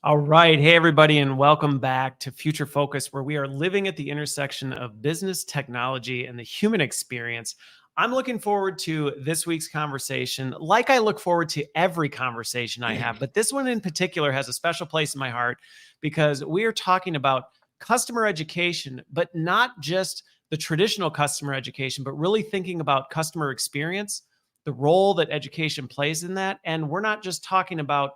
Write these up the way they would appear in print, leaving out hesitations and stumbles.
All right. Hey, everybody, and welcome back to Future Focus, where we are living at the intersection of business, technology, and the human experience. I'm looking forward to this week's conversation, like I look forward to every conversation I have. But this one in particular has a special place in my heart because we are talking about customer education, but not just the traditional customer education, but really thinking about customer experience, the role that education plays in that. And we're not just talking about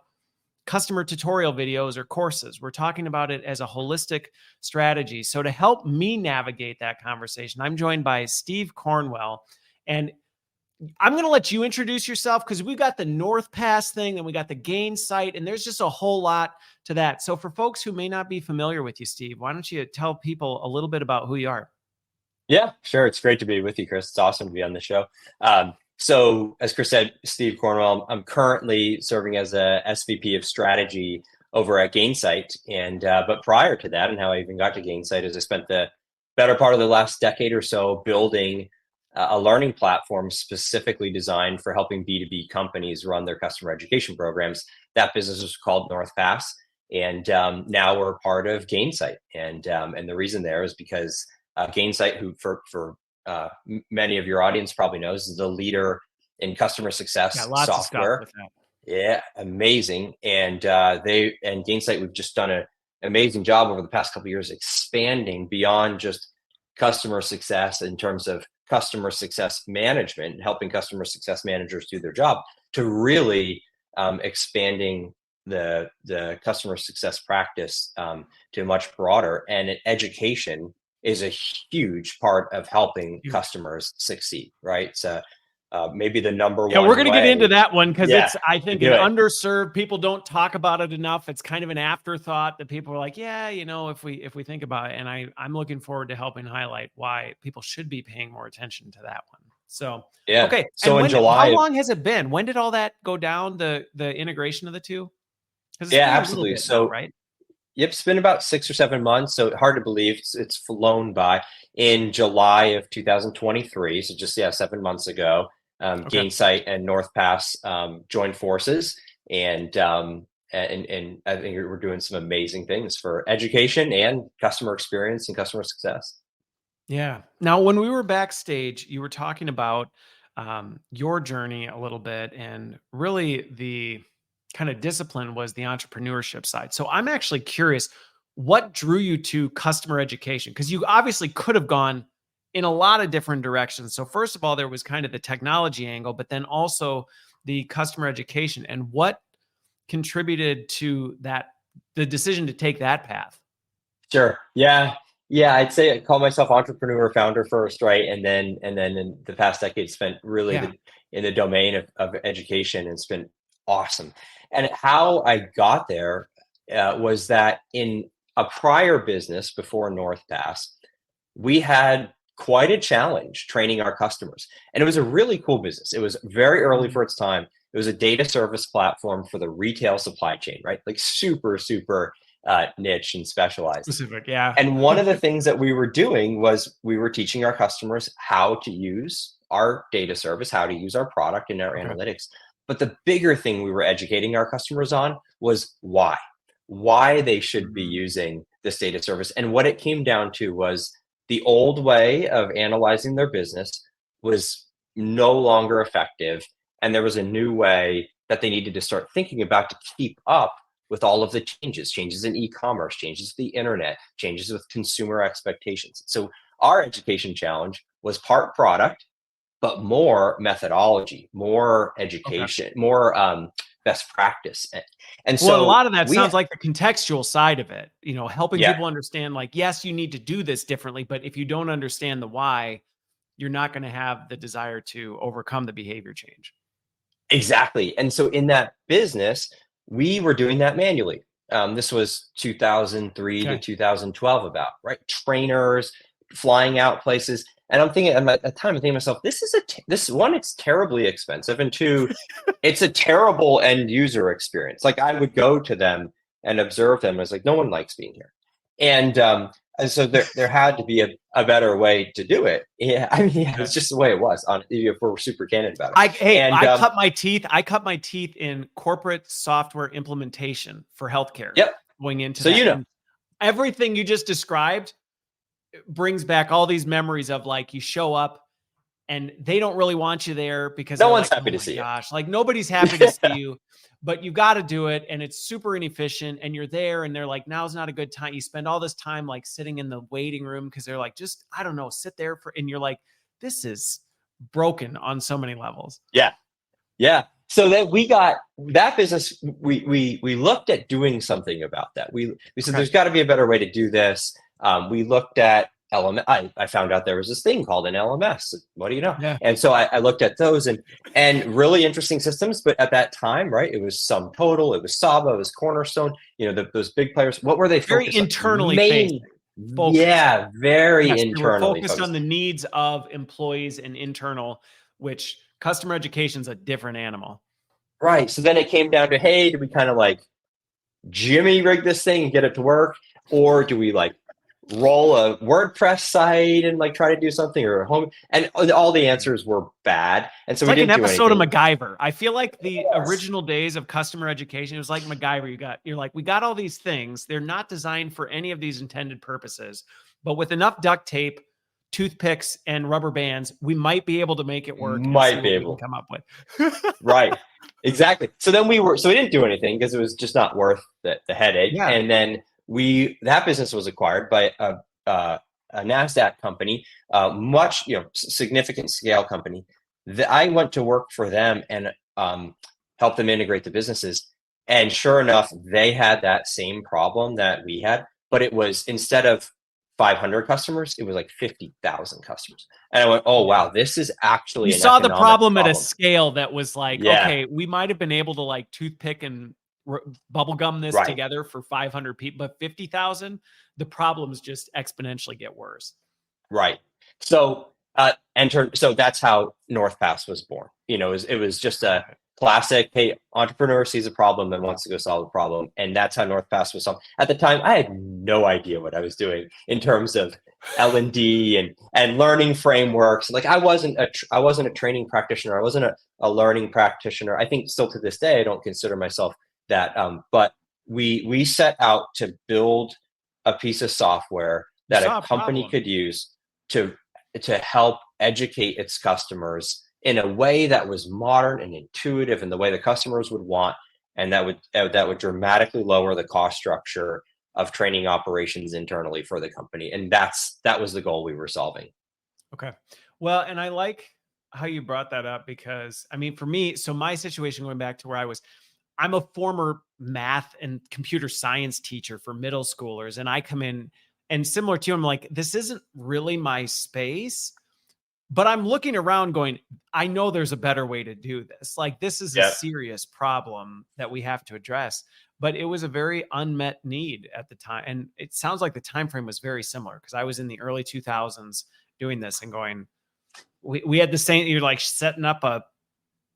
customer tutorial videos or courses. We're talking about it as a holistic strategy. So to help me navigate that conversation, I'm joined by Steve Cornwell. And I'm going to let you introduce yourself because we've got the North Pass thing and we got the Gainsight, and there's just a whole lot to that. So for folks who may not be familiar with you, Steve, why don't you tell people a little bit about who you are? Yeah, sure. It's great to be with you, Chris. It's awesome to be on the show. So as Chris said, Steve Cornwell, I'm currently serving as a SVP of strategy over at Gainsight. But prior to that, and how I even got to Gainsight, is I spent the better part of the last decade or so building a learning platform specifically designed for helping B2B companies run their customer education programs. That business was called North Pass. And now we're part of Gainsight. And the reason there is because Gainsight, who for many of your audience probably knows, is the leader in customer success Lots software. of stuff with that. Yeah, amazing. And Gainsight, we've just done an amazing job over the past couple of years expanding beyond just customer success in terms of customer success management and helping customer success managers do their job to really expanding the customer success practice to much broader. And education is a huge part of helping customers succeed, right? So maybe the number one. Yeah, we're going to get into that one because Yeah, it's, I think, an underserved. People don't talk about it enough. It's kind of an afterthought that people are like, yeah, if we think about it. And I'm looking forward to helping highlight why people should be paying more attention to that one. So, yeah. Okay. So and in July, how long has it been? When did all that go down? The integration of the two? Because it's yeah, been a absolutely. little bit now, right? Yep, it's been about 6 or 7 months, so hard to believe it's flown by. In July of 2023, so just 7 months ago, Okay. Gainsight and North Pass joined forces, and I think we're doing some amazing things for education and customer experience and customer success. Yeah. Now, when we were backstage, you were talking about your journey a little bit, and really the kind of discipline was the entrepreneurship side. So I'm actually curious, what drew you to customer education? Because you obviously could have gone in a lot of different directions. So first of all, there was kind of the technology angle, but then also the customer education. And what contributed to that, the decision to take that path? Sure. Yeah. Yeah. I'd say I call myself entrepreneur founder first, right? And then in the past decade spent really Yeah. in the domain of education, and it's been awesome. And how I got there was that in a prior business before North Pass, we had quite a challenge training our customers. And it was a really cool business. It was very early for its time. It was a data service platform for the retail supply chain, right? Like super, super niche and specialized. Specific. Yeah. And one of the things that we were doing was we were teaching our customers how to use our data service, how to use our product and our Okay. analytics. But the bigger thing we were educating our customers on was why they should be using this data service. And what it came down to was the old way of analyzing their business was no longer effective. And there was a new way that they needed to start thinking about to keep up with all of the changes in e-commerce, changes with the internet, changes with consumer expectations. So our education challenge was part product, but more methodology, more education, more best practice. And Well, so a lot of that sounds like the contextual side of it, helping yeah, people understand, like, yes, you need to do this differently, but if you don't understand the why, you're not going to have the desire to overcome the behavior change. exactly. And so in that business, we were doing that manually. This was 2003 to Okay. 2012 about, right? Trainers flying out places. And I'm thinking at the time, I'm thinking to myself, this one, it's terribly expensive. And two, it's a terrible end user experience. Like I would go to them and observe them. I was like, no one likes being here. And And so there had to be a better way to do it. Yeah, I mean, yeah, it's just the way it was. On if we're super candid about it. I cut my teeth. I cut my teeth in corporate software implementation for healthcare. Yep. Going into So that, you know, and everything you just described brings back all these memories of like you show up and they don't really want you there because no they're one's like, happy oh to my see you. gosh, like nobody's happy to see you, but you got to do it. And it's super inefficient. And you're there and they're like, now's not a good time. You spend all this time like sitting in the waiting room because they're like, just, I don't know, sit there for, and you're like, this is broken on so many levels. Yeah. Yeah. So then we got that business. We looked at doing something about that. We said there's got to be a better way to do this. We looked at LMS. I found out there was this thing called an LMS. What do you know? Yeah. And so I looked at those and really interesting systems. But at that time, right, it was SumTotal, it was Saba, it was Cornerstone. You know, those big players. What were they Very focused on? internally facing. Focused. Yeah, very Yes, internally they were focused focused on the needs of employees and internal, which customer education is a different animal. Right. So then it came down to, hey, do we kind of like Jimmy rig this thing and get it to work? Or do we like roll a WordPress site and like try to do something or a home? And all the answers were bad. And so It's we like an didn't do episode of anything. MacGyver. I feel like the original days of customer education, it was like MacGyver. You're like, we got all these things. They're not designed for any of these intended purposes, but with enough duct tape, toothpicks, and rubber bands, we might be able to make it work. Might be able to come up with. Right. Exactly. So then we didn't do anything because it was just not worth the headache. Yeah. And then that business was acquired by a NASDAQ company, much, significant scale company. I went to work for them and help them integrate the businesses. And sure enough, they had that same problem that we had, but it was instead of 500 customers, it was like 50,000 customers. And I went, oh, wow, this is actually You an saw the economic problem at a scale that was like, Yeah. okay, we might have been able to like toothpick and bubble gum this Right. together for 500 people, but 50,000, the problems just exponentially get worse. Right. So so that's how NorthPass was born. It was just a classic, hey, entrepreneur sees a problem and wants to go solve a problem. And that's how NorthPass was solved. At the time, I had no idea what I was doing in terms of L&D and learning frameworks. Like I wasn't a training practitioner. I wasn't a learning practitioner. I think still to this day, I don't consider myself that. But we set out to build a piece of software that a company could use to help educate its customers in a way that was modern and intuitive and the way the customers would want, and that would dramatically lower the cost structure of training operations internally for the company. And that was the goal we were solving. Okay. Well, and I like how you brought that up because I mean, for me, so my situation going back to where I'm a former math and computer science teacher for middle schoolers. And I come in and similar to you, I'm like, this isn't really my space, but I'm looking around going, I know there's a better way to do this. Like this is a serious problem that we have to address, but it was a very unmet need at the time. And it sounds like the time frame was very similar because I was in the early 2000s doing this and going, we had the same, you're like setting up a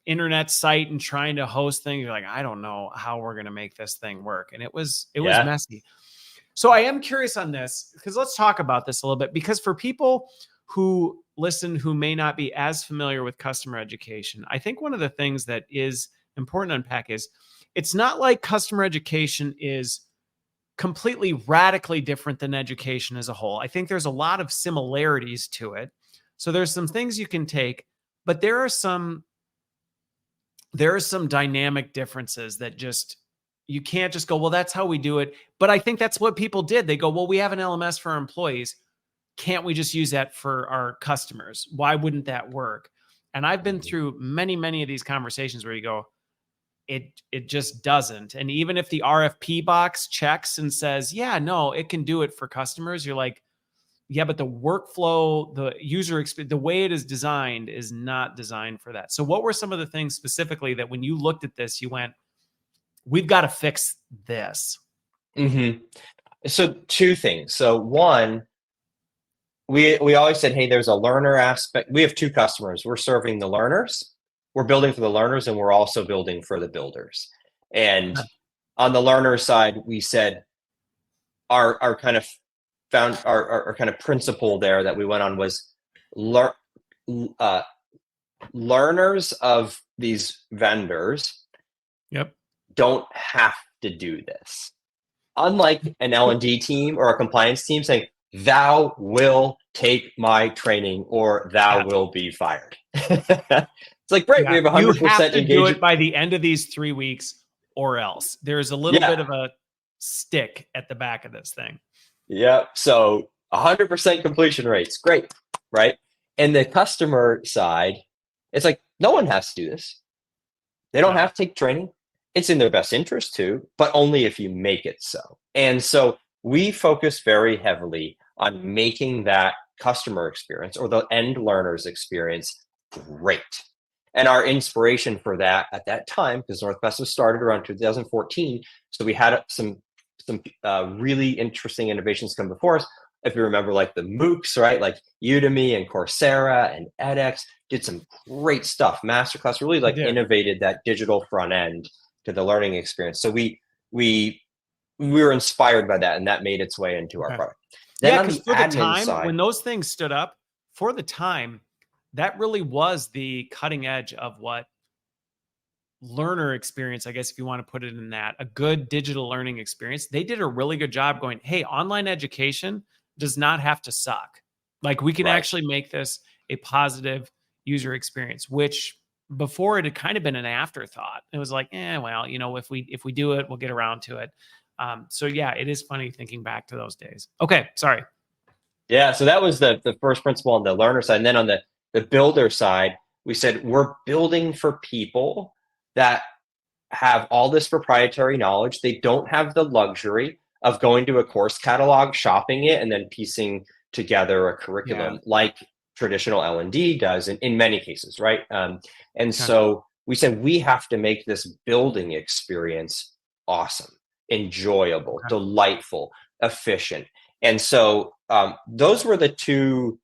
internet site and trying to host things. You're like, I don't know how we're going to make this thing work. And it was messy. So I am curious on this because let's talk about this a little bit, because for people who listen, who may not be as familiar with customer education, I think one of the things that is important to unpack is it's not like customer education is completely radically different than education as a whole. I think there's a lot of similarities to it. So there's some things you can take, but there are some dynamic differences that just, you can't just go, well, that's how we do it. But I think that's what people did. They go, well, we have an LMS for our employees. Can't we just use that for our customers? Why wouldn't that work? And I've been through many, many of these conversations where you go, it just doesn't. And even if the RFP box checks and says, yeah, no, it can do it for customers, you're like, yeah, but the workflow, the user experience, the way it is designed is not designed for that. So what were some of the things specifically that when you looked at this, you went, we've got to fix this? Mm-hmm. So two things. So one, we always said, hey, there's a learner aspect. We have two customers. We're serving the learners. We're building for the learners, and we're also building for the builders. And on the learner side, we said our kind of found our kind of principle there that we went on was learn learners of these vendors Yep. don't have to do this. Unlike an L&D team or a compliance team saying, thou will take my training or thou will be fired. It's like, great, we have 100% you have to do engagement. it by the end of these 3 weeks or else. There's a little bit of a stick at the back of this thing. Yeah. So 100% completion rates. Great. Right. And the customer side, it's like, no one has to do this. They don't have to take training. It's in their best interest to, but only if you make it so. And so we focus very heavily on making that customer experience or the end learner's experience great. And our inspiration for that at that time, because Northwest was started around 2014, so we had some really interesting innovations come before us. If you remember, like the MOOCs, right? Like Udemy and Coursera and edX did some great stuff. Masterclass really like innovated that digital front end to the learning experience. So we were inspired by that, and that made its way into our product. Then on the admin side, when those things stood up, for the time, that really was the cutting edge of what learner experience, I guess, if you want to put it in that, a good digital learning experience. They did a really good job going, hey, online education does not have to suck. Like, we can actually make this a positive user experience, which before it had kind of been an afterthought. It was like, well, you know, if we do it, we'll get around to it. So yeah, it is funny thinking back to those days. Okay, sorry. Yeah, so that was the first principle on the learner side. And then on the builder side, we said we're building for people that have all this proprietary knowledge. They don't have the luxury of going to a course catalog, shopping it, and then piecing together a curriculum like traditional L&D does in many cases, right? So we said we have to make this building experience awesome, enjoyable, delightful, efficient. And so those were the two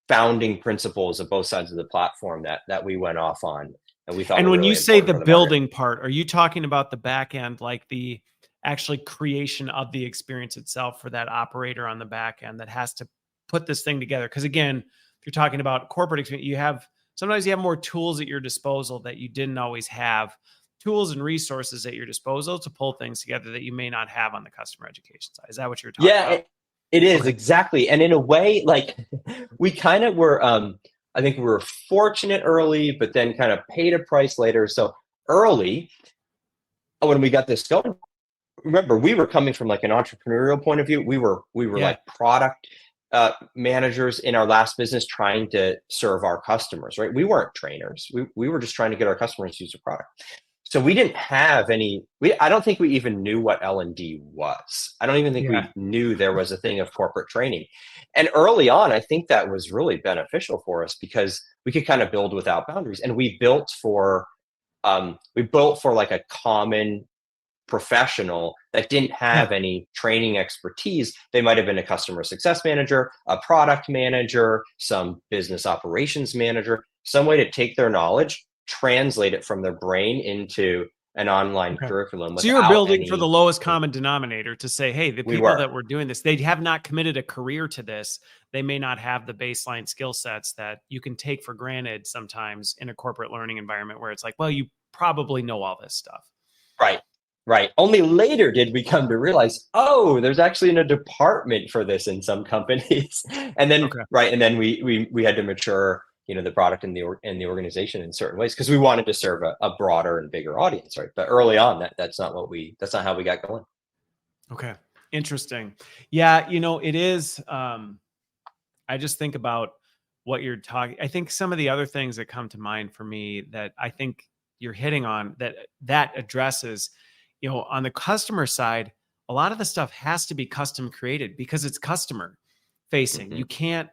founding principles of both sides of the platform that we went off on. And we thought, and when you say the building part, are you talking about the back end, like the actually creation of the experience itself for that operator on the back end that has to put this thing together? Because again, if you're talking about corporate experience, sometimes you have more tools at your disposal that you didn't always have, tools and resources at your disposal to pull things together that you may not have on the customer education side. Is that what you're talking about? It is, exactly. And in a way, like, we kind of were, I think we were fortunate early, but then kind of paid a price later. So early, when we got this going, remember, we were coming from like an entrepreneurial point of view. We were like product managers in our last business trying to serve our customers, right? We weren't trainers. We were just trying to get our customers to use the product. So we didn't have I don't think we even knew what L&D was. I don't even think we knew there was a thing of corporate training. And early on, I think that was really beneficial for us because we could kind of build without boundaries. And we built for like a common professional that didn't have any training expertise. They might have been a customer success manager, a product manager, some business operations manager, some way to take their knowledge, translate it from their brain into an online curriculum. So you're building for the lowest common denominator to say, hey, the people that were doing this, they have not committed a career to this. They may not have the baseline skill sets that you can take for granted sometimes in a corporate learning environment where it's like, well, you probably know all this stuff. Right. Only later did we come to realize, oh, there's actually a department for this in some companies. And then, and then we had to mature, the product and the organization in certain ways because we wanted to serve a broader and bigger audience, right? But early on, that's not how we got going. Okay, interesting. Yeah, it is. I just think about what you're talking. I think some of the other things that come to mind for me that I think you're hitting on that addresses, on the customer side, a lot of the stuff has to be custom created because it's customer facing. Mm-hmm.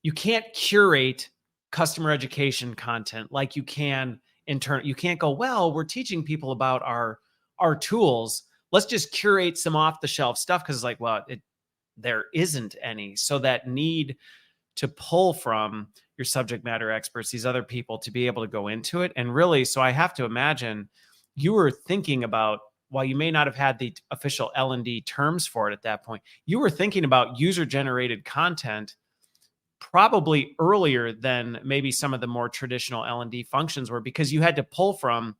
You can't curate customer education content like you can intern. You can't go, well, we're teaching people about our tools. Let's just curate some off the shelf stuff. Cause it's like, well, there isn't any. So that need to pull from your subject matter experts, these other people to be able to go into it. And really, so I have to imagine you were thinking about while you may not have had the official L&D terms for it at that point, you were thinking about user-generated content probably earlier than maybe some of the more traditional L&D functions were, because you had to pull from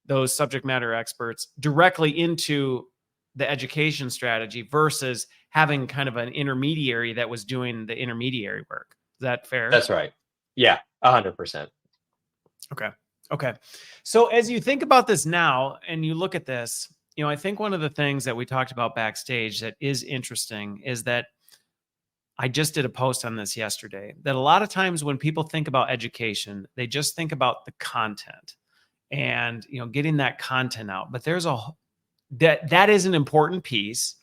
those subject matter experts directly into the education strategy versus having kind of an intermediary that was doing the intermediary work. Is that fair? That's right. Yeah, 100%. Okay. Okay. So as you think about this now and you look at this, I think one of the things that we talked about backstage that is interesting is that I just did a post on this yesterday, that a lot of times when people think about education, they just think about the content and, getting that content out. But there's that is an important piece,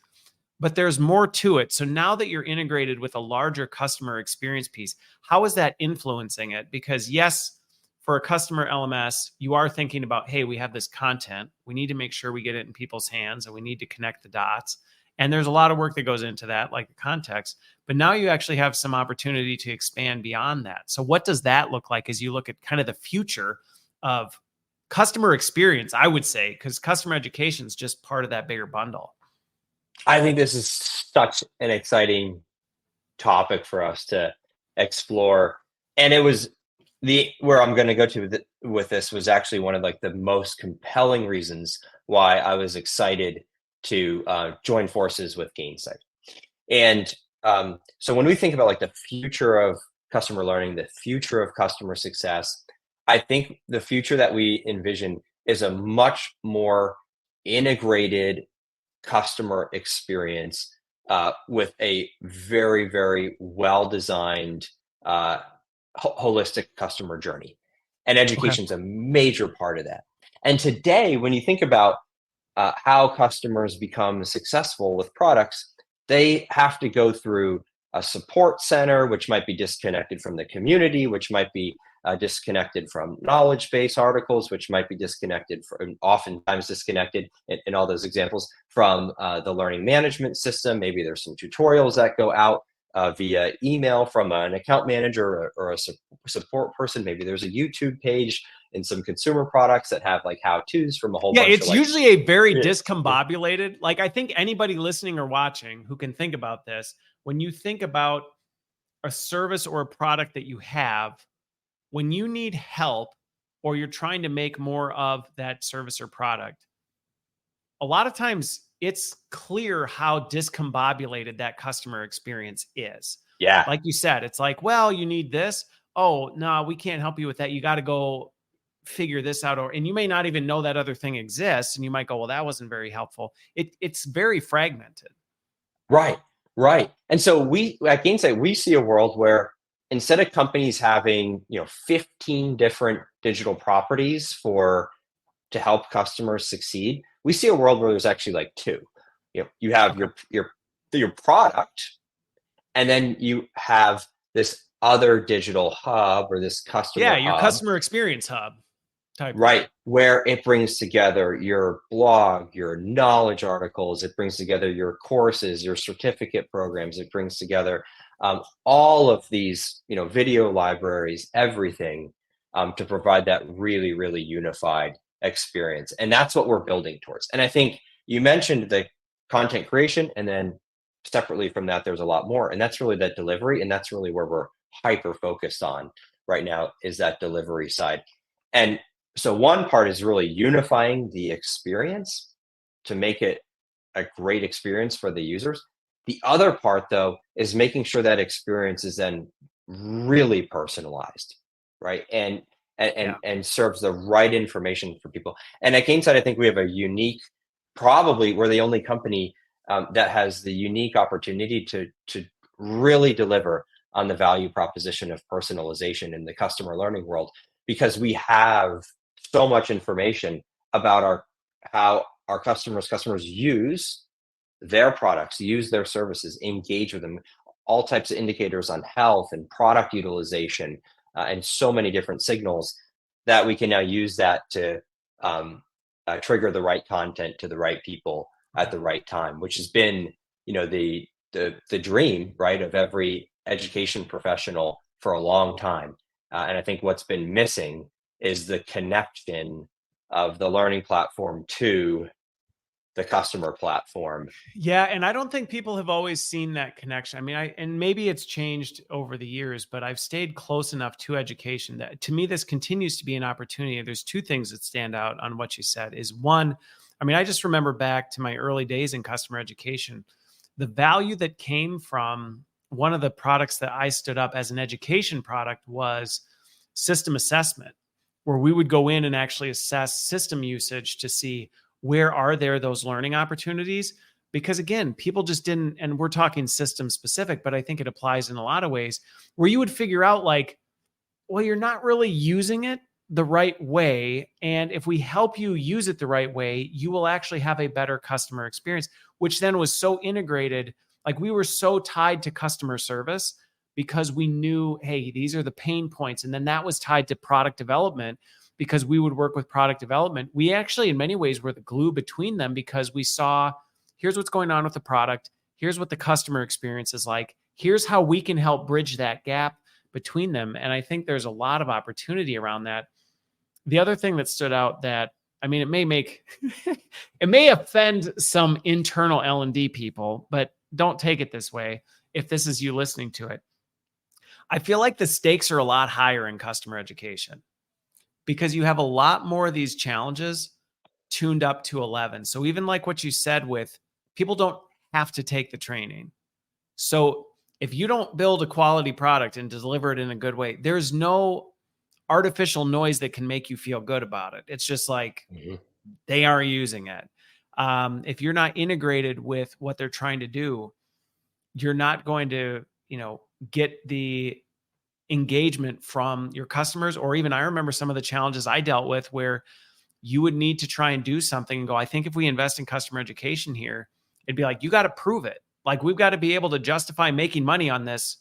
but there's more to it. So now that you're integrated with a larger customer experience piece, how is that influencing it? Because yes, for a customer LMS, you are thinking about, hey, we have this content. We need to make sure we get it in people's hands and we need to connect the dots. And there's a lot of work that goes into that, like the context. But now you actually have some opportunity to expand beyond that. So what does that look like as you look at kind of the future of customer experience, I would say, because customer education is just part of that bigger bundle? I think this is such an exciting topic for us to explore. And it was where I'm going to go to with this was actually one of like the most compelling reasons why I was excited to join forces with Gainsight. And so when we think about like the future of customer learning, the future of customer success, I think the future that we envision is a much more integrated customer experience with a very, very well-designed holistic customer journey. And education is a major part of that. And today, when you think about how customers become successful with products, they have to go through a support center, which might be disconnected from the community, which might be disconnected from knowledge base articles, which might be disconnected from, oftentimes disconnected in all those examples, from the learning management system. Maybe there's some tutorials that go out via email from an account manager or a support person. Maybe there's a YouTube page and some consumer products that have like how-tos from a whole bunch it's of usually a very discombobulated, like I think anybody listening or watching who can think about this, when you think about a service or a product that you have, when you need help or you're trying to make more of that service or product, a lot of times it's clear how discombobulated that customer experience is. Yeah. Like you said, it's like, well, you need this. Oh, no, we can't help you with that. You got to go figure this out. And you may not even know that other thing exists. And you might go, well, that wasn't very helpful. It's very fragmented. Right. Right. And so we at Gainsight, we see a world where instead of companies having, 15 different digital properties to help customers succeed, we see a world where there's actually like two. You have your product, and then you have this other digital hub or this customer your hub, customer experience hub type. Right, where it brings together your blog, your knowledge articles, it brings together your courses, your certificate programs, it brings together all of these, video libraries, everything to provide that really, really unified experience. And that's what we're building towards. And I think you mentioned the content creation, and then separately from that, there's a lot more. And that's really that delivery. And that's really where we're hyper focused on right now, is that delivery side. And so one part is really unifying the experience to make it a great experience for the users. The other part, though, is making sure that experience is then really personalized, right? And serves the right information for people. And at Gainsight, I think we have a unique, probably we're the only company that has the unique opportunity to really deliver on the value proposition of personalization in the customer learning world, because we have so much information about how our customers use their products, use their services, engage with them, all types of indicators on health and product utilization, and so many different signals that we can now use that to trigger the right content to the right people at the right time, which has been, the dream, right, of every education professional for a long time. And I think what's been missing is the connection of the learning platform to the customer platform. Yeah, and I don't think people have always seen that connection. I mean, and maybe it's changed over the years, but I've stayed close enough to education that to me this continues to be an opportunity. There's two things that stand out on what you said. Is one, I mean, I just remember back to my early days in customer education, the value that came from one of the products that I stood up as an education product was system assessment, where we would go in and actually assess system usage to see where are there those learning opportunities. Because again, people just didn't, and we're talking system specific, but I think it applies in a lot of ways where you would figure out like, well, you're not really using it the right way. And if we help you use it the right way, you will actually have a better customer experience, which then was so integrated. Like we were so tied to customer service because we knew, hey, these are the pain points. And then that was tied to product development because we would work with product development. We actually, in many ways, were the glue between them because we saw, here's what's going on with the product. Here's what the customer experience is like. Here's how we can help bridge that gap between them. And I think there's a lot of opportunity around that. The other thing that stood out that, I mean, it may make, it may offend some internal L&D people, but don't take it this way. If this is you listening to it, I feel like the stakes are a lot higher in customer education because you have a lot more of these challenges tuned up to 11. So even like what you said with people don't have to take the training. So if you don't build a quality product and deliver it in a good way, there's no artificial noise that can make you feel good about it. It's just like they are using it. If you're not integrated with what they're trying to do, you're not going to, get the engagement from your customers. Or even I remember some of the challenges I dealt with where you would need to try and do something and go, I think if we invest in customer education here, it'd be like, you got to prove it. Like we've got to be able to justify making money on this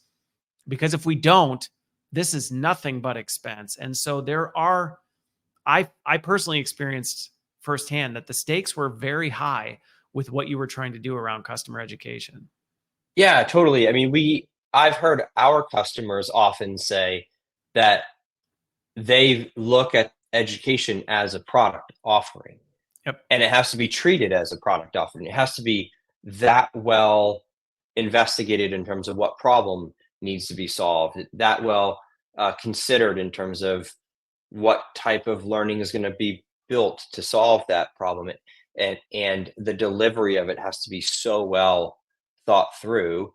because if we don't, this is nothing but expense. And so there are, I personally experienced firsthand that the stakes were very high with what you were trying to do around customer education. Yeah, totally. I mean, I've heard our customers often say that they look at education as a product offering. Yep. And it has to be treated as a product offering. It has to be that well investigated in terms of what problem needs to be solved, that well considered in terms of what type of learning is going to be built to solve that problem. And the delivery of it has to be so well thought through,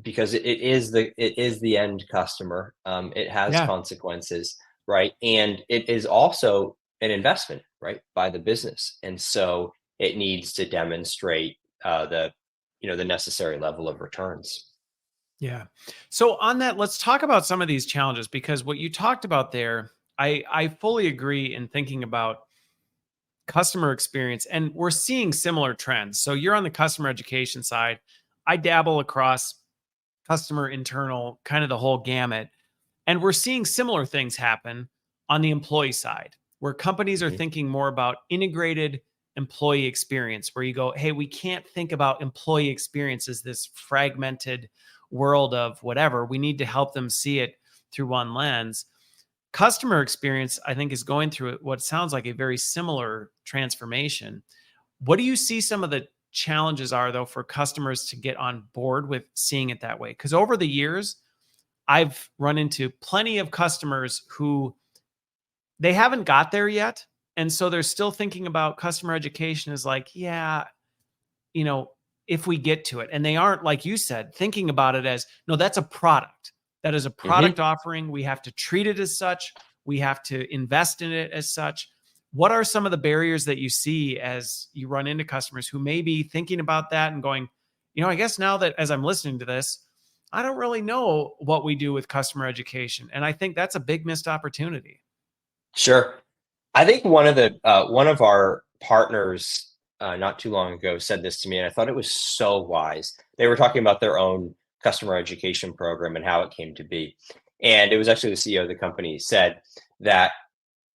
because it is the end customer. It has Yeah. consequences, right? And it is also an investment, right, by the business. And so it needs to demonstrate the necessary level of returns. Yeah. So on that, let's talk about some of these challenges because what you talked about there, I fully agree in thinking about customer experience and we're seeing similar trends. So you're on the customer education side. I dabble across customer internal, kind of the whole gamut. And we're seeing similar things happen on the employee side, where companies are Mhm. thinking more about integrated employee experience, where you go, hey, we can't think about employee experience as this fragmented world of whatever. We need to help them see it through one lens. Customer experience, I think, is going through what sounds like a very similar transformation. What do you see some of the challenges are, though, for customers to get on board with seeing it that way? Because over the years, I've run into plenty of customers who they haven't got there yet. And so they're still thinking about customer education as like, yeah, if we get to it. And they aren't, like you said, thinking about it as, no, that's a product. That is a product offering. We have to treat it as such. We have to invest in it as such. What are some of the barriers that you see as you run into customers who may be thinking about that and going, I guess now that as I'm listening to this, I don't really know what we do with customer education. And I think that's a big missed opportunity. Sure. I think one of our partners not too long ago said this to me, and I thought it was so wise. They were talking about their own customer education program and how it came to be, and it was actually the CEO of the company said that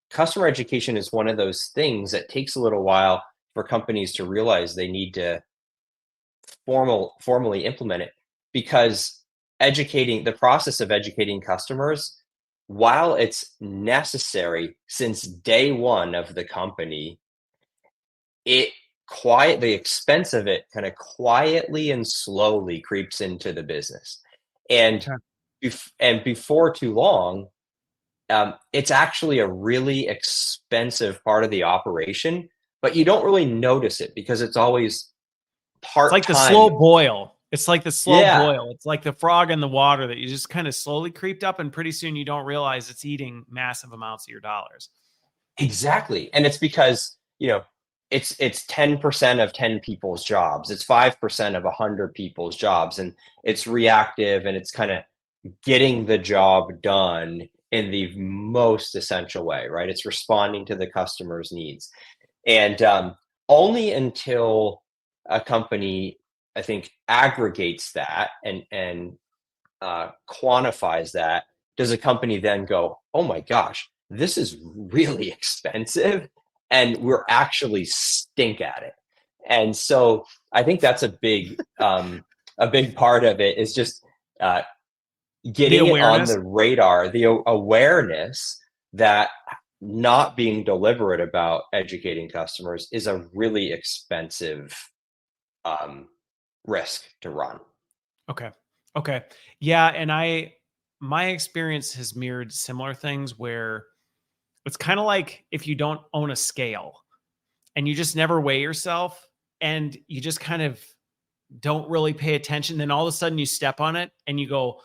customer education is one of those things that takes a little while for companies to realize they need to formally implement it, because the process of educating customers, while it's necessary since day one of the company, it the expense of it kind of quietly and slowly creeps into the business. And Okay. before too long, it's actually a really expensive part of the operation, but you don't really notice it because it's always It's like the part-time. slow boil. It's like the slow Yeah, boil. It's like the frog in the water that you just kind of slowly creeped up, and pretty soon you don't realize it's eating massive amounts of your dollars. exactly. And it's because, it's 10% of 10 people's jobs. It's 5% of 100 people's jobs. And it's reactive, and it's kind of getting the job done in the most essential way, right? It's responding to the customer's needs. And only until a company, I think, aggregates that and quantifies that, does a company then go, oh my gosh, this is really expensive, and we're actually stink at it. And so I think that's a big part of it, is just uh, The getting it on awareness. the radar, the awareness that not being deliberate about educating customers is a really expensive um, risk to run. Okay. Okay. Yeah. And my experience has mirrored similar things where it's kind of like if you don't own a scale and you just never weigh yourself and you just kind of don't really pay attention. Then all of a sudden you step on it and you go,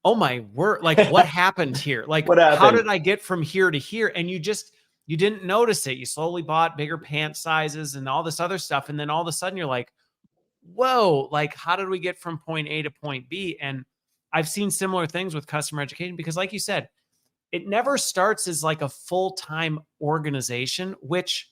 oh my word, like what happened here? Like, What how happened? did I get from here to here? And you didn't notice it. You slowly bought bigger pant sizes and all this other stuff. And then all of a sudden you're like, whoa, like how did we get from point A to point B? And I've seen similar things with customer education because, like you said, it never starts as like a full-time organization, which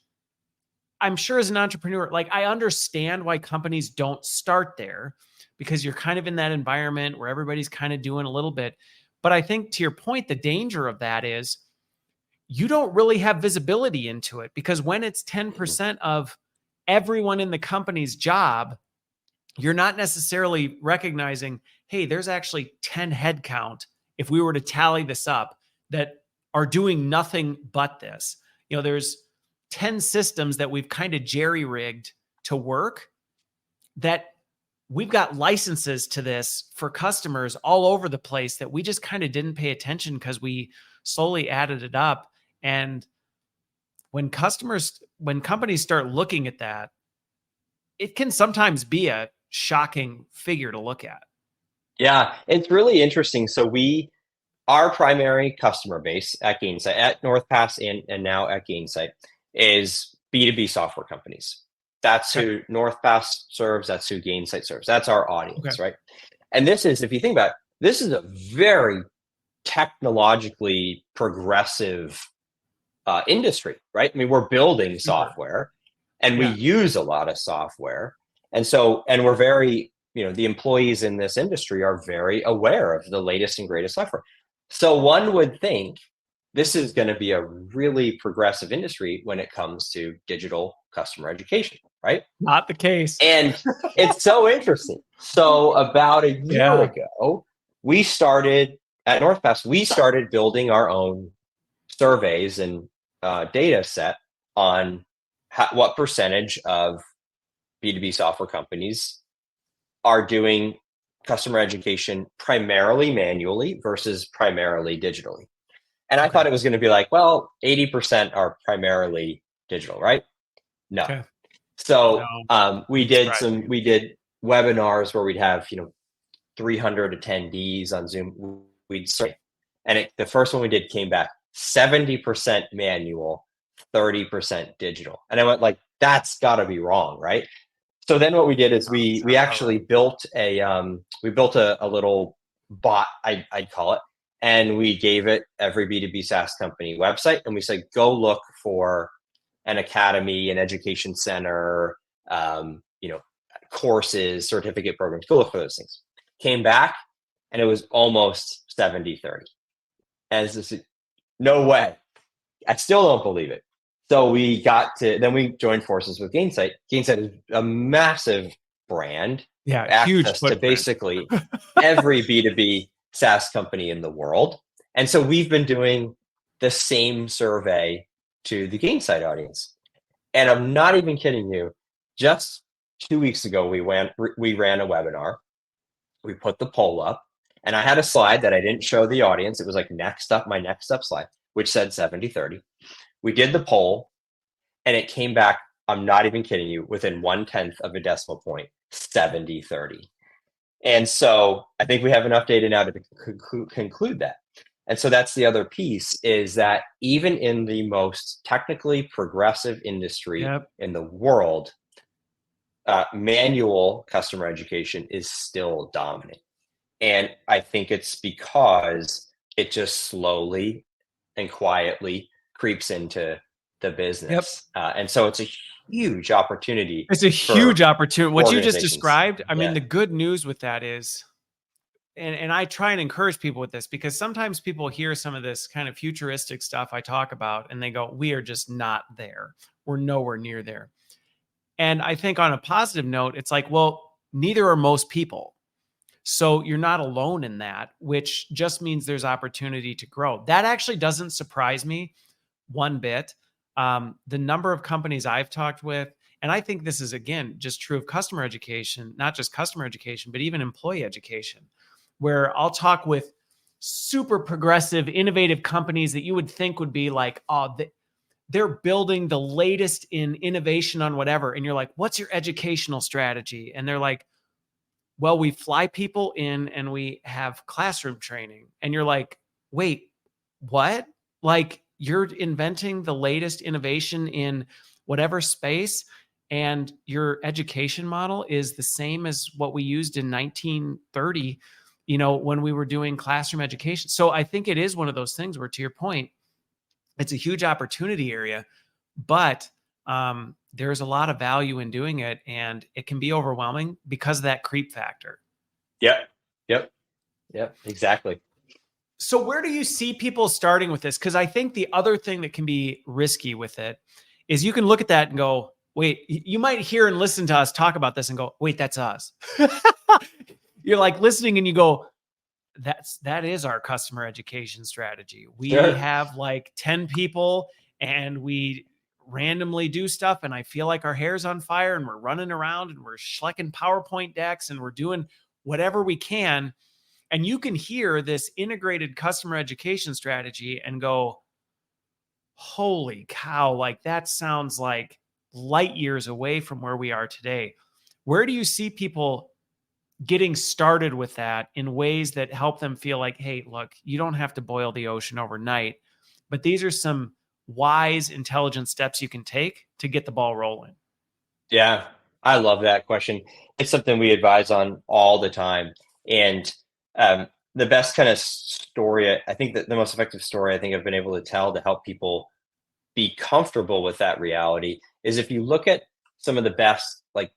I'm sure as an entrepreneur, like I understand why companies don't start there because you're kind of in that environment where everybody's kind of doing a little bit. But I think to your point, the danger of that is you don't really have visibility into it because when it's 10% of everyone in the company's job, you're not necessarily recognizing, hey, there's actually 10 headcount if we were to tally this up that are doing nothing but this. There's 10 systems that we've kind of jerry-rigged to work that we've got licenses to this for customers all over the place that we just kind of didn't pay attention because we slowly added it up. And when companies start looking at that, it can sometimes be a shocking figure to look at. Yeah, it's really interesting. So our primary customer base at Gainsight, at NorthPass and now at Gainsight, is B2B software companies. That's Okay. who NorthPass serves. That's who Gainsight serves. That's our Okay. audience, right? And this is, if you think about it, this is a very technologically progressive industry, right? I mean, we're building Super. software, and we Yeah. use a lot of software. And we're very, the employees in this industry are very aware of the latest and greatest software. So one would think this is going to be a really progressive industry when it comes to digital customer education, right? Not the case. And it's so interesting. So about a year Yeah. ago, we started at NorthPass, we started building our own surveys and data set on what percentage of B2B software companies are doing customer education primarily manually versus primarily digitally. And I Okay. thought it was going to be like, well, 80% are primarily digital, right? No. Okay. No, So we doesn't surprise me. we did webinars where we'd have 300 attendees on Zoom. We'd say, and the first one we did came back 70% manual, 30% digital, and I went like, that's got to be wrong, right? So then what we did is we actually built a little bot, I'd call it, and we gave it every B2B SaaS company website, and we said, go look for an academy, an education center, courses, certificate programs. Go look for those things. Came back, and it was almost 70-30. And it's just, no way. I still don't believe it. So then we joined forces with Gainsight. Gainsight is a massive brand, Yeah, huge access to footprint. basically every B2B SaaS company in the world. And so we've been doing the same survey to the Gainsight audience. And I'm not even kidding you. Just 2 weeks ago, we ran a webinar. We put the poll up, and I had a slide that I didn't show the audience. It was like my next up slide, which said 70-30. We did the poll, and it came back, I'm not even kidding you, within 1/10 of a decimal point, 70-30. And so I think we have enough data now to conclude that. And so that's the other piece, is that even in the most technically progressive industry Yep. in the world, manual customer education is still dominant. And I think it's because it just slowly and quietly creeps into the Yep. business. And so it's a huge opportunity. It's a huge opportunity. What you just organizations. described, I mean, Yeah. the good news with that is, and I try and encourage people with this, because sometimes people hear some of this kind of futuristic stuff I talk about and they go, we are just not there. We're nowhere near there. And I think on a positive note, it's like, well, neither are most people. So you're not alone in that, which just means there's opportunity to grow. That actually doesn't surprise me one bit. The number of companies I've talked with, and I think this is, again, just true of customer education, not just customer education, but even employee education, where I'll talk with super progressive, innovative companies that you would think would be like, oh, they're building the latest in innovation on whatever. And you're like, what's your educational strategy? And they're like, well, we fly people in and we have classroom training. And you're like, wait, what? Like, you're inventing the latest innovation in whatever space, and your education model is the same as what we used in 1930, when we were doing classroom education. So I think it is one of those things where, to your point, it's a huge opportunity area, but there's a lot of value in doing it, and it can be overwhelming because of that creep factor. Yep. Exactly. So where do you see people starting with this? Because I think the other thing that can be risky with it is you can look at that and go, wait, you might hear and listen to us talk about this and go, wait, that's us. You're like listening and you go, that is our customer education strategy. We have like 10 people and we randomly do stuff, and I feel like our hair's on fire and we're running around and we're schlecking PowerPoint decks and we're doing whatever we can. And you can hear this integrated customer education strategy and go, holy cow, like that sounds like light years away from where we are today. Where do you see people getting started with that in ways that help them feel like, hey, look, you don't have to boil the ocean overnight, but these are some wise, intelligent steps you can take to get the ball rolling? Yeah, I love that question. It's something we advise on all the time. And the best kind of story, I think that the most effective story I think I've been able to tell to help people be comfortable with that reality is if you look at some of the best like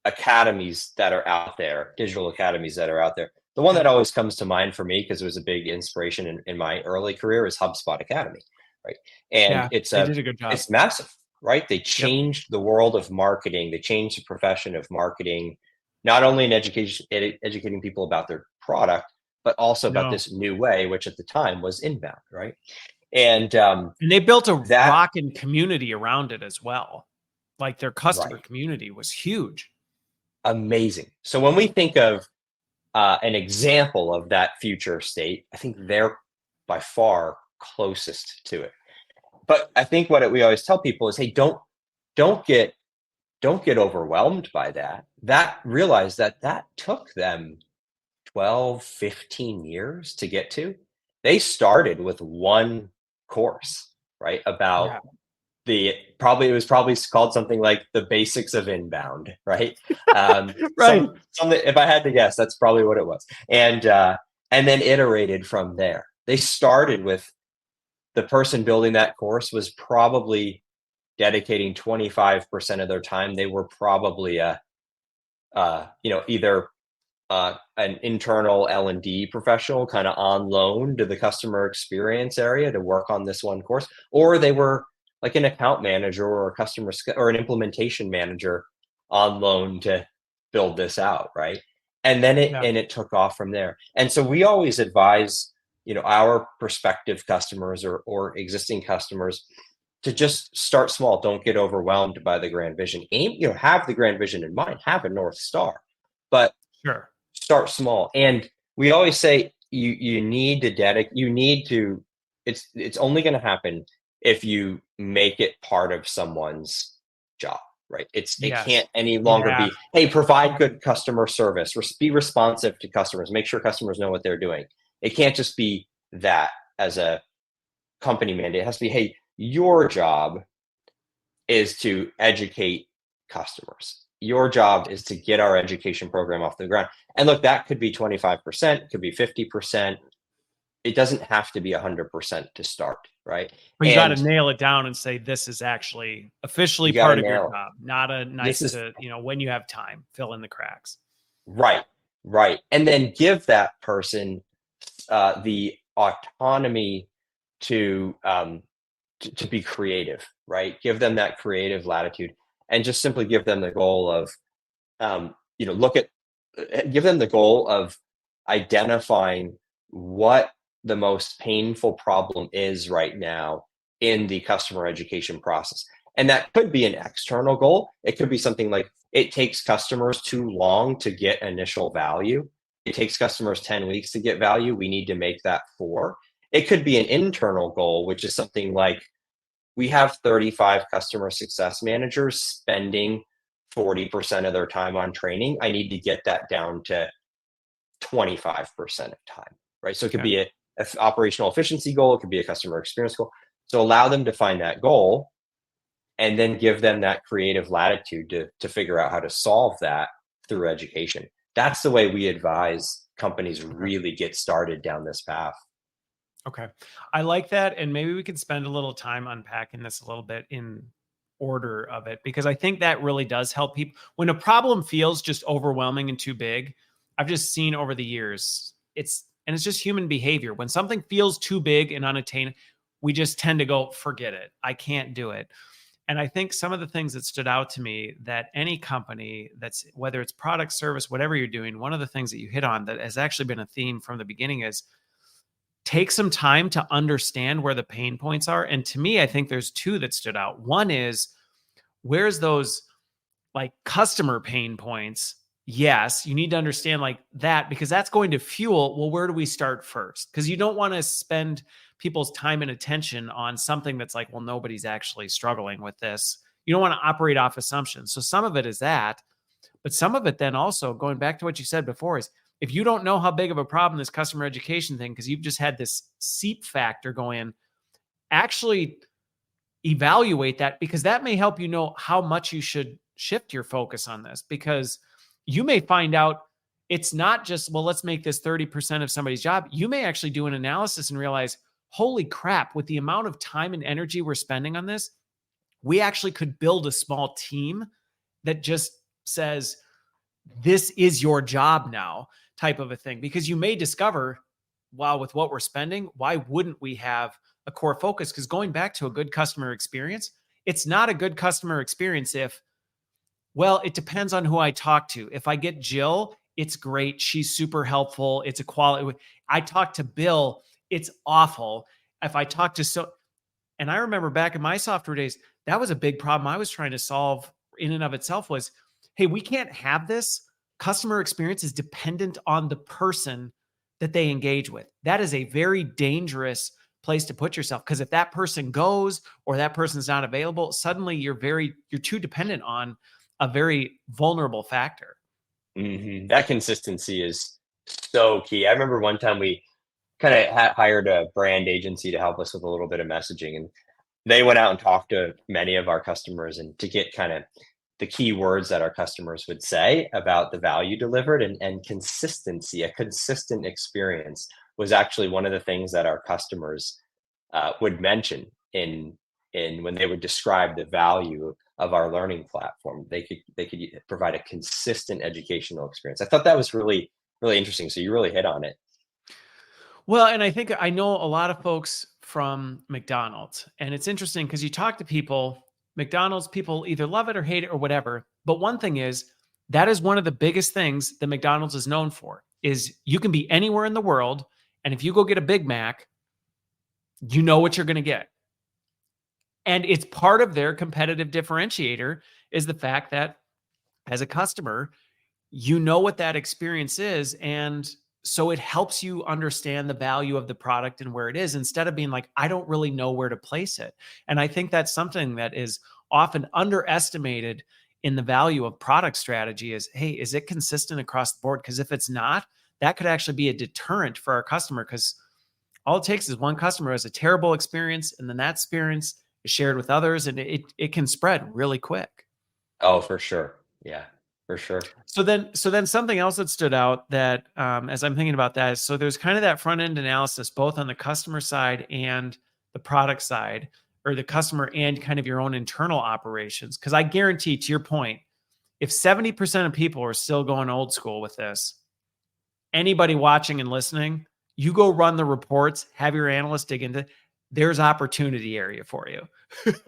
academies that are out there, digital academies that are out there. The one that always comes to mind for me, because it was a big inspiration in my early career, is HubSpot Academy, right? And Yeah, they did a good job. it's massive, right? They changed the world of marketing. They changed the profession of marketing, not only in education, educating people about their product, but also about this new way, which at the time was inbound, right? And they built a rockin' community around it as well. Like their customer community was huge. Amazing. So when we think of an example of that future state, I think they're by far closest to it. But I think we always tell people is, hey, don't get overwhelmed by that. Realize that took them 12, 15 years to get to. They started with one course, right? About it was probably called something like the basics of inbound, right? Right. If I had to guess, that's probably what it was. And then iterated from there. They started with the person building that course was probably dedicating 25% of their time. They were probably either an internal L&D professional kind of on loan to the customer experience area to work on this one course, or they were like an account manager or a customer or an implementation manager on loan to build this out, right? And then it took off from there. And so we always advise, our prospective customers or existing customers, to just start small. Don't get overwhelmed by the grand vision. Aim, have the grand vision in mind, have a North Star, but Sure. start small. And we always say you need to dedicate, it's only going to happen if you make it part of someone's job, right? It Yes. can't any longer Yeah. be, hey, provide good customer service, be responsive to customers, make sure customers know what they're doing. It can't just be that as a company mandate. It has to be, hey, your job is to educate customers. Your job is to get our education program off the ground. And look, that could be 25%, could be 50%. It doesn't have to be 100% to start, right? But you got to And nail it down and say, this is actually officially you got to part of your nail job, not a it. This nice is to, when you have time, fill in the cracks. right, right. And then give that person the autonomy to, to be creative, right? Give them that creative latitude and just simply give them the goal of, look at, give them the goal of identifying what the most painful problem is right now in the customer education process. And that could be an external goal. It could be something like it takes customers too long to get initial value. It takes customers 10 weeks to get value. We need to make that 4. It could be an internal goal, which is something like we have 35 customer success managers spending 40% of their time on training. I need to get that down to 25% of time, right? So it could be a operational efficiency goal. It could be a customer experience goal. So allow them to find that goal and then give them that creative latitude to figure out how to solve that through education. That's the way we advise companies really get started down this path. Okay. I like that. And maybe we could spend a little time unpacking this a little bit in order of it, because I think that really does help people. When a problem feels just overwhelming and too big, I've just seen over the years, it's just human behavior. When something feels too big and unattainable, we just tend to go, forget it. I can't do it. And I think some of the things that stood out to me, that any company that's, whether it's product, service, whatever you're doing, one of the things that you hit on that has actually been a theme from the beginning is take some time to understand where the pain points are. And to me, I think there's 2 that stood out. One is, where's those like customer pain points? Yes, you need to understand like that, because that's going to fuel, well, where do we start first? Because you don't want to spend people's time and attention on something that's like, well, nobody's actually struggling with this. You don't want to operate off assumptions. So some of it is that, but some of it then also, going back to what you said before, is if you don't know how big of a problem this customer education thing, because you've just had this seep factor go in, actually evaluate that, because that may help you know how much you should shift your focus on this, because you may find out it's not just, well, let's make this 30% of somebody's job. You may actually do an analysis and realize, holy crap, with the amount of time and energy we're spending on this, we actually could build a small team that just says, this is your job now, type of a thing. Because you may discover, wow, with what we're spending, why wouldn't we have a core focus? Because going back to a good customer experience, it's not a good customer experience if, well, it depends on who I talk to. If I get Jill, it's great. She's super helpful. It's a quality. I talk to Bill, it's awful. If I talk to and I remember back in my software days, that was a big problem I was trying to solve in and of itself was, hey, we can't have this. Customer experience is dependent on the person that they engage with. That is a very dangerous place to put yourself, because if that person goes or that person's not available, suddenly you're too dependent on a very vulnerable factor. Mm-hmm. That consistency is so key. I remember one time we kind of hired a brand agency to help us with a little bit of messaging, and they went out and talked to many of our customers and to get kind of the key words that our customers would say about the value delivered, and consistency. A consistent experience was actually one of the things that our customers would mention in when they would describe the value of our learning platform. They could provide a consistent educational experience. I thought that was really interesting. So you really hit on it. Well, and I think I know a lot of folks from McDonald's, and it's interesting because you talk to people, McDonald's people either love it or hate it or whatever. But one thing is, that is one of the biggest things that McDonald's is known for, is you can be anywhere in the world, and if you go get a Big Mac, you know what you're going to get. And it's part of their competitive differentiator is the fact that as a customer, you know what that experience is. And so it helps you understand the value of the product and where it is instead of being like, I don't really know where to place it. And I think that's something that is often underestimated in the value of product strategy is, hey, is it consistent across the board? Because if it's not, that could actually be a deterrent for our customer because all it takes is one customer has a terrible experience and then that experience is shared with others and it can spread really quick. Oh, for sure. Yeah, for sure. So then something else that stood out that as I'm thinking about that is, so there's kind of that front end analysis, both on the customer side and the product side, or the customer and kind of your own internal operations. Cause I guarantee to your point, if 70% of people are still going old school with this, anybody watching and listening, you go run the reports, have your analysts dig into, there's opportunity area for you.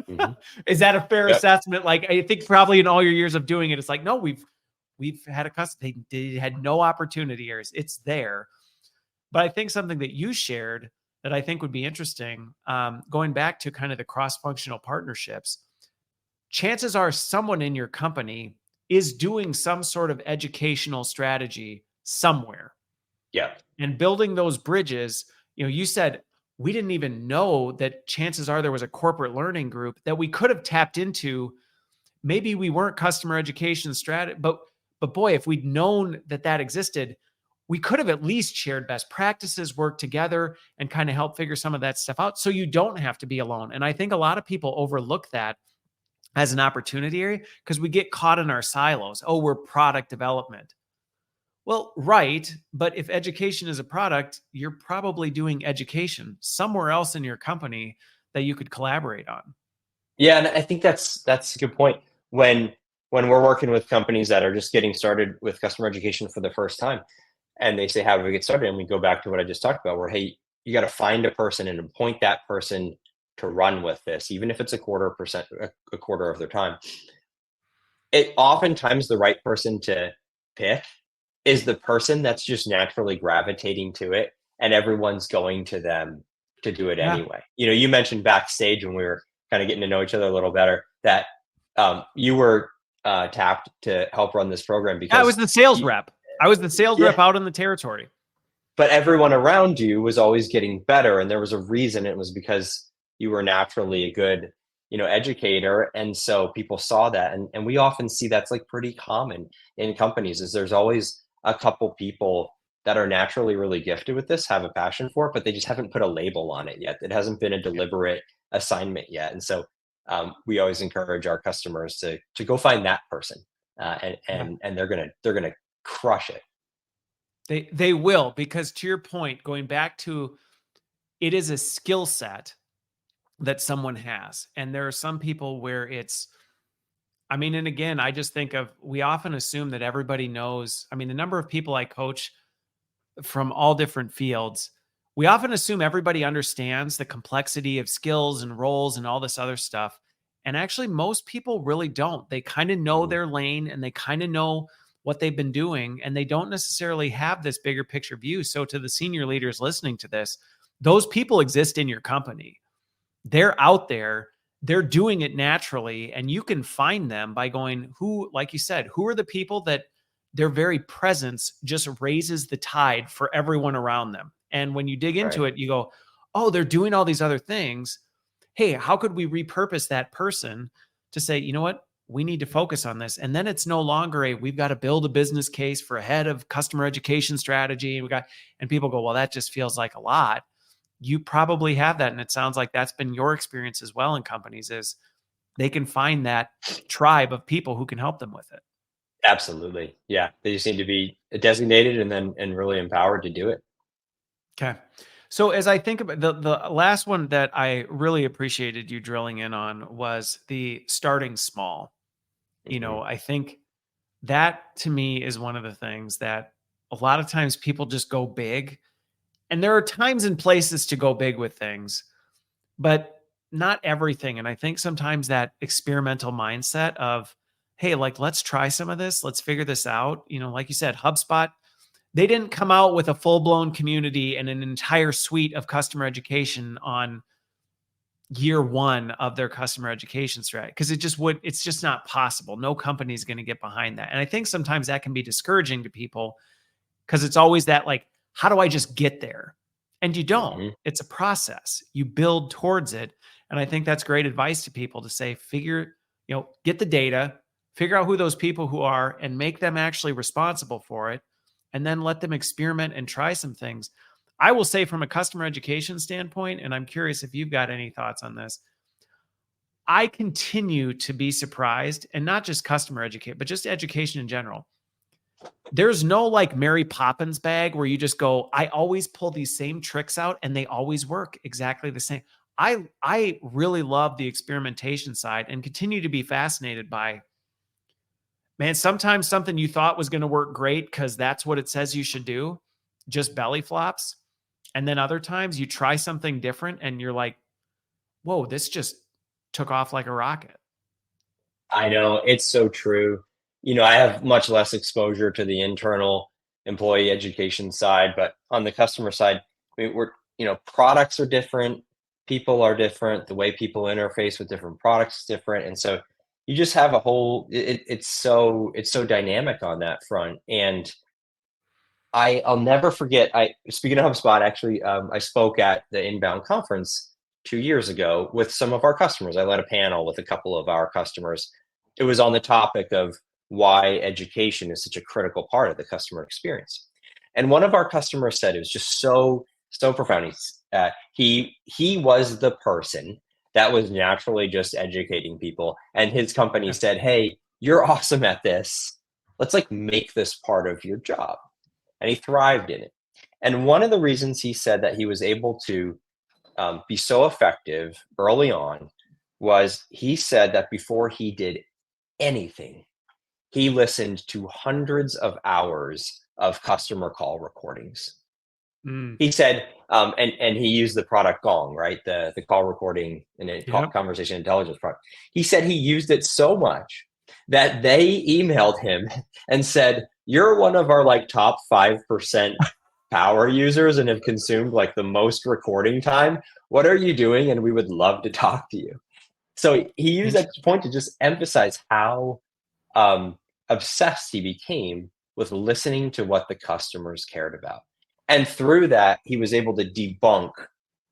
Mhm. Is that a fair Yep. assessment? Like, I think probably in all your years of doing it, it's like, no, we've had a customer, they had no opportunity areas. It's there. But I think something that you shared that I think would be interesting, going back to kind of the cross-functional partnerships, chances are someone in your company is doing some sort of educational strategy somewhere Yeah. and building those bridges. You said we didn't even know that chances are there was a corporate learning group that we could have tapped into. Maybe we weren't customer education strategy, but boy, if we'd known that that existed, we could have at least shared best practices, worked together, and kind of help figure some of that stuff out so you don't have to be alone. And I think a lot of people overlook that as an opportunity area because we get caught in our silos. Oh, we're product development. Well, right. But if education is a product, you're probably doing education somewhere else in your company that you could collaborate on. Yeah, and I think that's a good point. When when we're working with companies that are just getting started with customer education for the first time, and they say, "How do we get started?" And we go back to what I just talked about, where hey, you got to find a person and appoint that person to run with this, even if it's a quarter of their time. It oftentimes the right person to pick is the person that's just naturally gravitating to it, and everyone's going to them to do it Yeah. anyway. You mentioned backstage when we were kind of getting to know each other a little better that you were tapped to help run this program I was because the sales you, rep. I was the sales yeah, rep out in the territory. but everyone around you was always getting better, and there was a reason. It was because you were naturally a good educator, and so people saw that. And we often see that's like pretty common in companies is there's always a couple people that are naturally really gifted with this, have a passion for it, but they just haven't put a label on it yet. It hasn't been a deliberate assignment yet. And so we always encourage our customers to go find that person, and Yeah. and they're gonna crush it. They will, because to your point, going back to it is a skill set that someone has. And there are some people where it's, I mean, and again, I just think of, we often assume that everybody knows. I mean, the number of people I coach from all different fields, we often assume everybody understands the complexity of skills and roles and all this other stuff. And actually, most people really don't. They kind of know Mhm. their lane and they kind of know what they've been doing, and they don't necessarily have this bigger picture view. So, to the senior leaders listening to this, those people exist in your company. They're out there, they're doing it naturally, and you can find them by going, who, like you said, who are the people that their very presence just raises the tide for everyone around them. And when you dig Right. into it, you go, oh, they're doing all these other things. Hey, how could we repurpose that person to say, you know what? We need to focus on this. And then it's no longer we've got to build a business case for a head of customer education strategy. And people go, well, that just feels like a lot. You probably have that. And it sounds like that's been your experience as well in companies is they can find that tribe of people who can help them with it. Absolutely. Yeah. They just need to be designated and really empowered to do it. Okay. So as I think about the last one that I really appreciated you drilling in on was the starting small. Mhm. I think that to me is one of the things that a lot of times people just go big. And there are times and places to go big with things, but not everything. And I think sometimes that experimental mindset of, hey, like, let's try some of this, let's figure this out. Like you said, HubSpot, they didn't come out with a full blown community and an entire suite of customer education on year one of their customer education strategy, because it's just not possible. No company is going to get behind that. And I think sometimes that can be discouraging to people because it's always that like, how do I just get there? And you don't. It's a process. You build towards it. And I think that's great advice to people to say, get the data, figure out who those people who are, and make them actually responsible for it. And then let them experiment and try some things. I will say from a customer education standpoint, and I'm curious if you've got any thoughts on this, I continue to be surprised, and not just customer educate, but just education in general. There's no like Mary Poppins bag where you just go, I always pull these same tricks out and they always work exactly the same. I really love the experimentation side and continue to be fascinated by, man, sometimes something you thought was going to work great because that's what it says you should do, just belly flops. And then other times you try something different and you're like, whoa, this just took off like a rocket. I know, it's so true. I have much less exposure to the internal employee education side, but on the customer side, products are different, people are different, the way people interface with different products is different. And so you just have a whole it's so dynamic on that front. And I'll never forget. Speaking of HubSpot, actually, I spoke at the Inbound conference 2 years ago with some of our customers. I led a panel with a couple of our customers. It was on the topic of why education is such a critical part of the customer experience. And one of our customers said it was just so profound. He was the person that was naturally just educating people, and his company said, "Hey, you're awesome at this. Let's like make this part of your job." And he thrived in it. And one of the reasons he said that he was able to be so effective early on was he said that before he did anything, he listened to hundreds of hours of customer call recordings. He said, and he used the product Gong, right? The call recording and conversation intelligence product. He said he used it so much that they emailed him and said, "You're one of our like top 5% power users and have consumed like the most recording time. What are you doing? And we would love to talk to you." So he used that point to just emphasize how obsessed he became with listening to what the customers cared about. And through that, he was able to debunk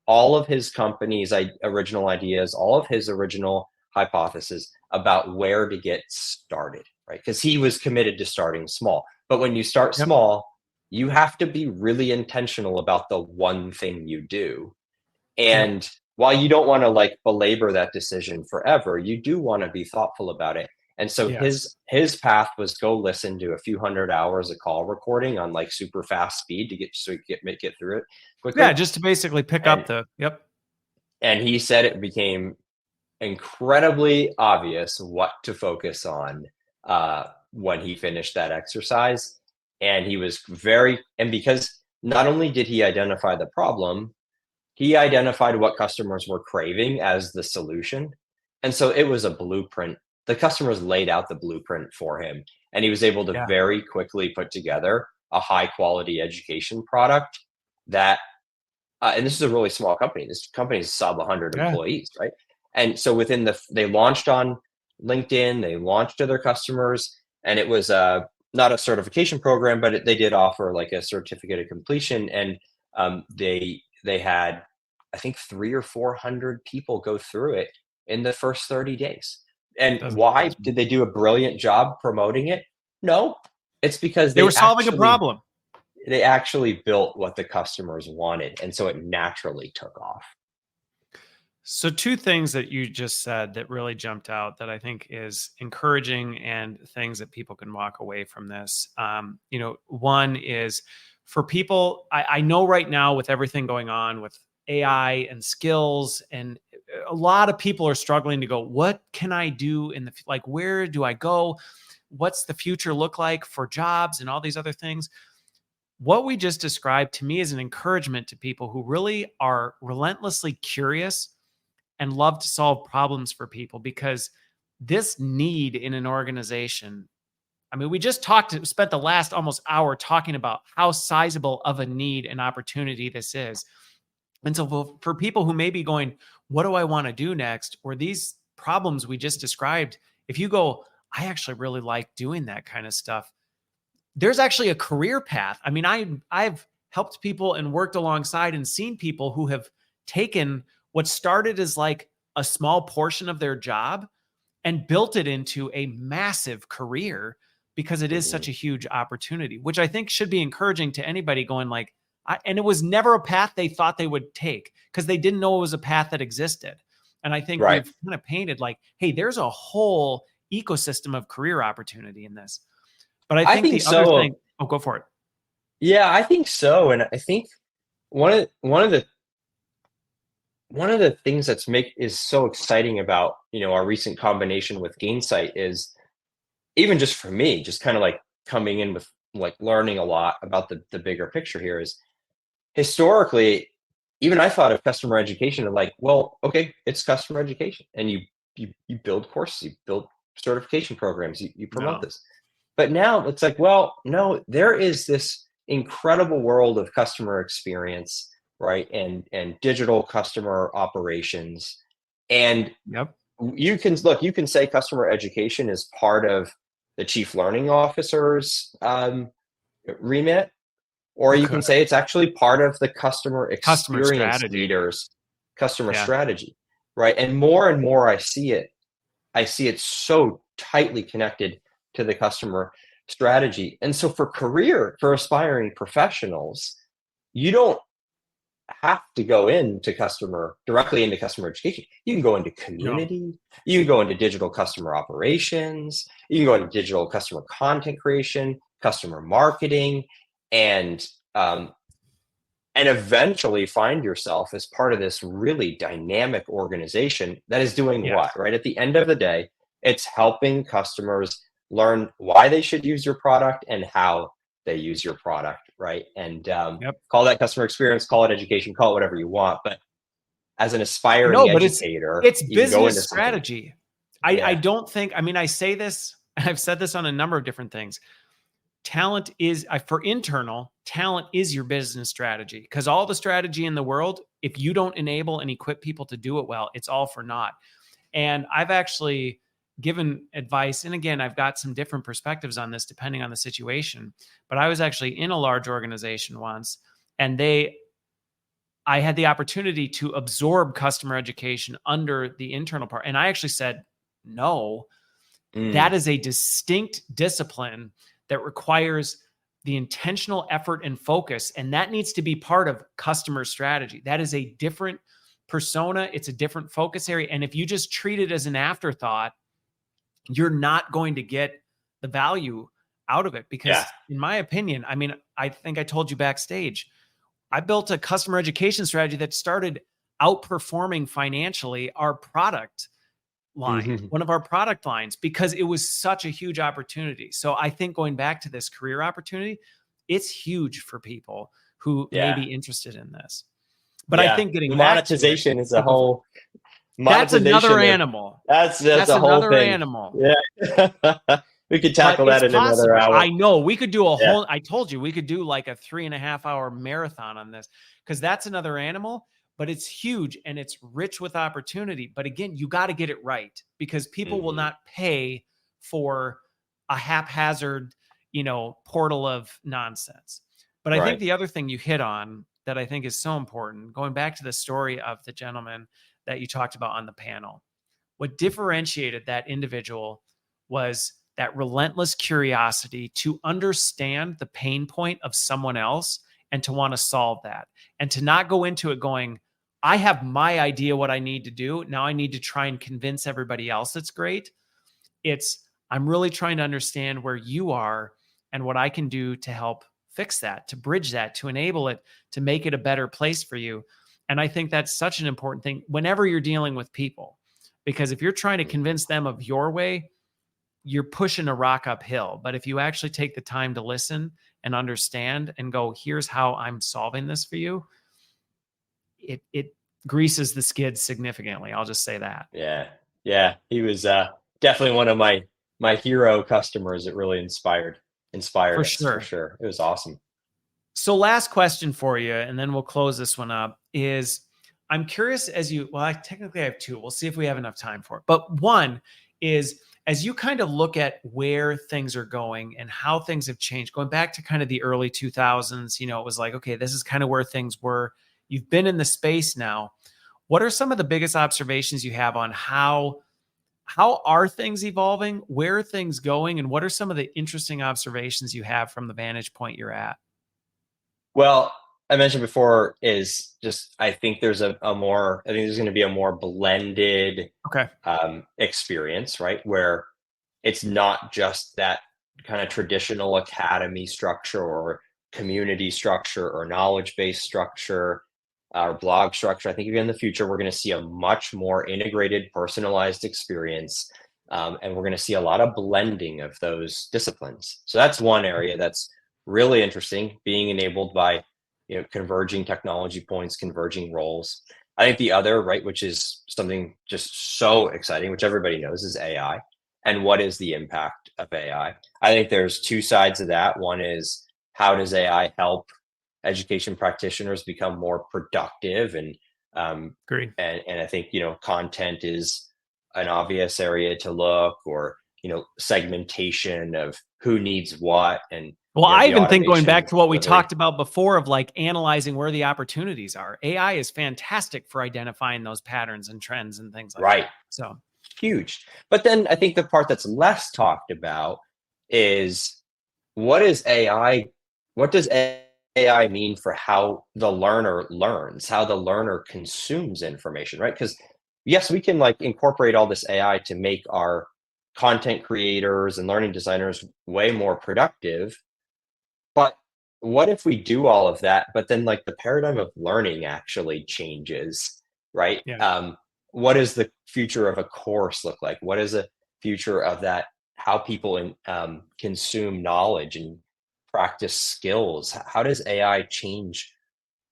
all of his company's original ideas, all of his original hypotheses about where to get started, right? Because he was committed to starting small. But when you start small, you have to be really intentional about the one thing you do. And while you don't want to like belabor that decision forever, you do want to be thoughtful about it. And so his path was go listen to a few hundred hours of call recording on like super fast speed to get through it quickly. Yeah, just to basically pick up the And he said it became incredibly obvious what to focus on when he finished that exercise. And he was because not only did he identify the problem, he identified what customers were craving as the solution. And so it was a blueprint. The customers laid out the blueprint for him, and he was able to very quickly put together a high quality education product that, and this is a really small company. This company is sub 100 employees, right? And so they launched on LinkedIn, they launched to their customers, and it was not a certification program, but they did offer like a certificate of completion. And they had, I think, 300 or 400 people go through it in the first 30 days. And why did they do a brilliant job promoting it? No, it's because they were solving a problem. They actually built what the customers wanted. And so it naturally took off. So two things that you just said that really jumped out that I think is encouraging and things that people can walk away from this. One is for people, I know right now with everything going on with AI and skills, and a lot of people are struggling to go, what can I do where do I go? What's the future look like for jobs and all these other things? What we just described to me is an encouragement to people who really are relentlessly curious and love to solve problems for people, because this need in an organization, I mean, we just spent the last almost hour talking about how sizable of a need and opportunity this is. And so for people who may be going, what do I want to do next? Or these problems we just described, if you go, I actually really like doing that kind of stuff, there's actually a career path. I mean, I've helped people and worked alongside and seen people who have taken what started as like a small portion of their job and built it into a massive career because it is such a huge opportunity, which I think should be encouraging to anybody going like, and it was never a path they thought they would take because they didn't know it was a path that existed. And I think Right. we've kind of painted like, hey, there's a whole ecosystem of career opportunity in this. But I I think think the other so. thing, oh, go for it. Yeah, I think so. And I think one of the things is so exciting about, our recent combination with Gainsight is, even just for me, just kind of like coming in with like learning a lot about the bigger picture here, is historically, even I thought of customer education and like, well, okay, it's customer education, and you build courses, you build certification programs, you promote No. this. But now it's like, well, no, there is this incredible world of customer experience, right? And digital customer operations. And Yep. you can say customer education is part of the chief learning officer's remit, or You you could. can say it's actually part of the customer Customer experience strategy. leader's customer Yeah. strategy, right? And more I see it so tightly connected to the customer strategy. And so for aspiring professionals, you don't have to go directly into customer education. You can go into No. community, you can go into digital customer operations, you can go into digital customer content creation, customer marketing, and um, and eventually find yourself as part of this really dynamic organization that is doing Yes. what, right? At the end of the day, it's helping customers learn why they should use your product and how they use your product, right? And Yep. call that customer experience, call it education, call it whatever you want. But as an No, aspiring but educator, it's you can go business into something. strategy. I Yeah. don't think, I mean, I say this, I've said this on a number of different things. Talent is for internal talent is your business strategy, because all the strategy in the world, if you don't enable and equip people to do it well, it's all for naught. And I've actually given advice, and again, I've got some different perspectives on this depending on the situation, but I was actually in a large organization once, and I had the opportunity to absorb customer education under the internal part, and I actually said no. Mm, That is a distinct discipline that requires the intentional effort and focus. And that needs to be part of customer strategy. That is a different persona, it's a different focus area. And if you just treat it as an afterthought, you're not going to get the value out of it. yeah. Because, in my opinion, I mean, I think I told you backstage, I built a customer education strategy that started outperforming financially our product line, Mhm. one of our product lines, because it was such a huge opportunity. So I think going back to this career opportunity, it's huge for people who may Yeah. be interested in this. But I Yeah. think getting The back to it, monetization is a oh, go for it. whole That's another monetization of animal. that's That's a whole another thing. animal. Yeah. We could But tackle it's that in another possible. hour. I know we could do a Yeah. whole, I told you we could do like a 3.5 hour marathon on this, because that's another animal, but it's huge and it's rich with opportunity. But again, you got to get it right, because people will Mhm. not pay for a haphazard, portal of nonsense. But I think Right. the other thing you hit on that I think is so important, going back to the story of the gentleman that you talked about on the panel, what differentiated that individual was that relentless curiosity to understand the pain point of someone else and to want to solve that, and to not go into it going, I have my idea what I need to do. Now I need to try and convince everybody else it's great. It's, I'm really trying to understand where you are and what I can do to help fix that, to bridge that, to enable it, to make it a better place for you. And I think that's such an important thing whenever you're dealing with people, because if you're trying to Mhm. convince them of your way, you're pushing a rock uphill. But if you actually take the time to listen and understand and go, here's how I'm solving this for you, it greases the skids significantly. I'll just say that. Yeah. Yeah. He was definitely one of my hero customers. It really inspired For us for sure. sure. It was awesome. So last question for you, and then we'll close this one up. is I'm curious technically I have two. We'll see if we have enough time for it. But one is, as you kind of look at where things are going and how things have changed, going back to kind of the early 2000s, it was like, okay, this is kind of where things were. You've been in the space now. What are some of the biggest observations you have on how are things evolving? Where are things going? And what are some of the interesting observations you have from the vantage point you're at? Well, I mentioned before is just I think there's I think there's going to be a more blended Okay. experience, right? Where it's not just that kind of traditional academy structure or community structure or knowledge based structure or blog structure. I think in the future, we're going to see a much more integrated, personalized experience. And we're going to see a lot of blending of those disciplines. So that's one area that's really interesting, being enabled by converging technology points, converging roles. I think the other, right, which is something just so exciting, which everybody knows, is AI. And what is the impact of AI? I think there's two sides of that. One is, how does AI help education practitioners become more productive? And Agreed. and I think content is an obvious area to look, or segmentation of who needs what, and Well, I the even think, going automation back to what we delivery. talked about before, of like analyzing where the opportunities are. AI is fantastic for identifying those patterns and trends and things like Right. that. So Huge. But then I think the part that's less talked about is, what is AI? What does AI mean for how the learner learns, how the learner consumes information, right? Because yes, we can like incorporate all this AI to make our content creators and learning designers way more productive. But what if we do all of that, but then like the paradigm of learning actually changes, right? yeah. What does the future of a course look like? What is the future of that? How people consume knowledge and practice skills? How does AI change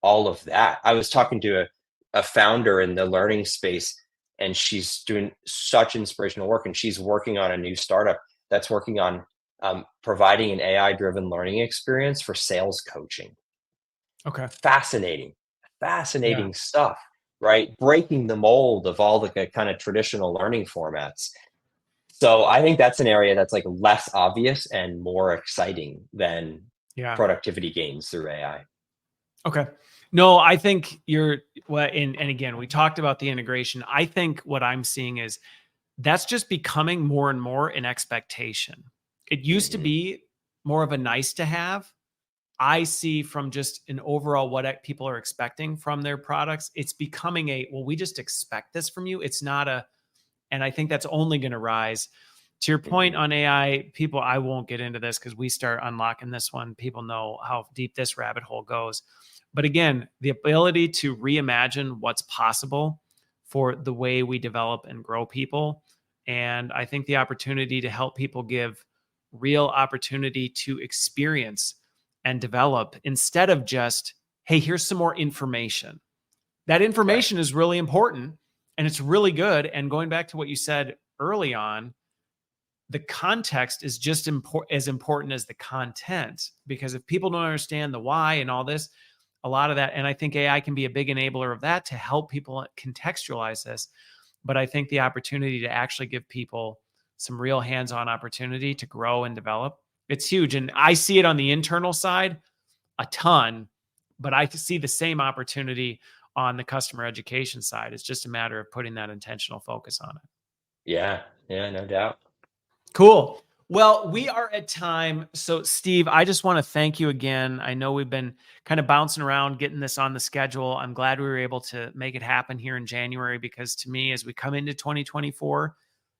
all of that? I was talking to a founder in the learning space, and she's doing such inspirational work, and she's working on a new startup that's working on providing an AI-driven learning experience for sales coaching. Okay. Fascinating, Yeah. fascinating stuff, right? Breaking the mold of all the kind of traditional learning formats. So I think that's an area that's like less obvious and more exciting than Yeah. productivity gains through AI. Okay. No, I think you're well, and again, we talked about the integration. I think what I'm seeing is that's just becoming more and more an expectation. It used to Mhm. be more of a nice to have. I see, from just an overall what people are expecting from their products, it's becoming well, we just expect this from you. It's not and I think that's only going to rise. To your point Mhm. on AI, people, I won't get into this because we start unlocking this one. People know how deep this rabbit hole goes. But again, the ability to reimagine what's possible for the way we develop and grow people. And I think the opportunity to help people give real opportunity to experience and develop, instead of just, hey, here's some more information. That Right. information is really important and it's really good. And going back to what you said early on, the context is just as important as the content, because if people don't understand the why and all this, a lot of that, and I think AI can be a big enabler of that to help people contextualize this. But I think the opportunity to actually give people some real hands-on opportunity to grow and develop, it's huge. And I see it on the internal side a ton, but I see the same opportunity on the customer education side. It's just a matter of putting that intentional focus on it. Yeah. Yeah. No doubt. Cool. Well, we are at time. So, Steve, I just want to thank you again. I know we've been kind of bouncing around getting this on the schedule. I'm glad we were able to make it happen here in January, because to me, as we come into 2024,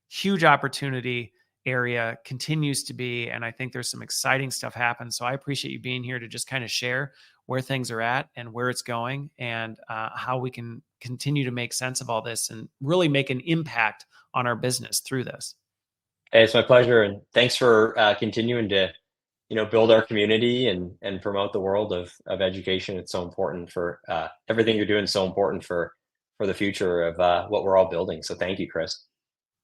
huge opportunity area continues to be. And I think there's some exciting stuff happen. So I appreciate you being here to just kind of share where things are at and where it's going, and how we can continue to make sense of all this and really make an impact on our business through this. Hey, it's my pleasure, and thanks for continuing to build our community and promote the world of education. It's so important for everything you're doing. Is so important for the future of what we're all building. So thank you, Chris.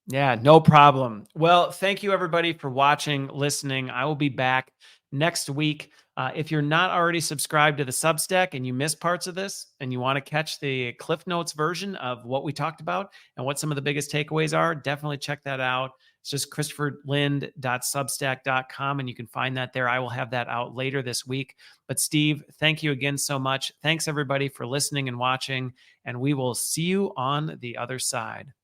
Yeah, no problem. Well, thank you everybody for watching, listening. I will be back next week If you're not already subscribed to the Substack and you missed parts of this and you want to catch the Cliff Notes version of what we talked about and what some of the biggest takeaways are, definitely check that out. It's just christopherlind.substack.com, and you can find that there. I will have that out later this week. But Steve, thank you again so much. Thanks everybody for listening and watching, and we will see you on the other side.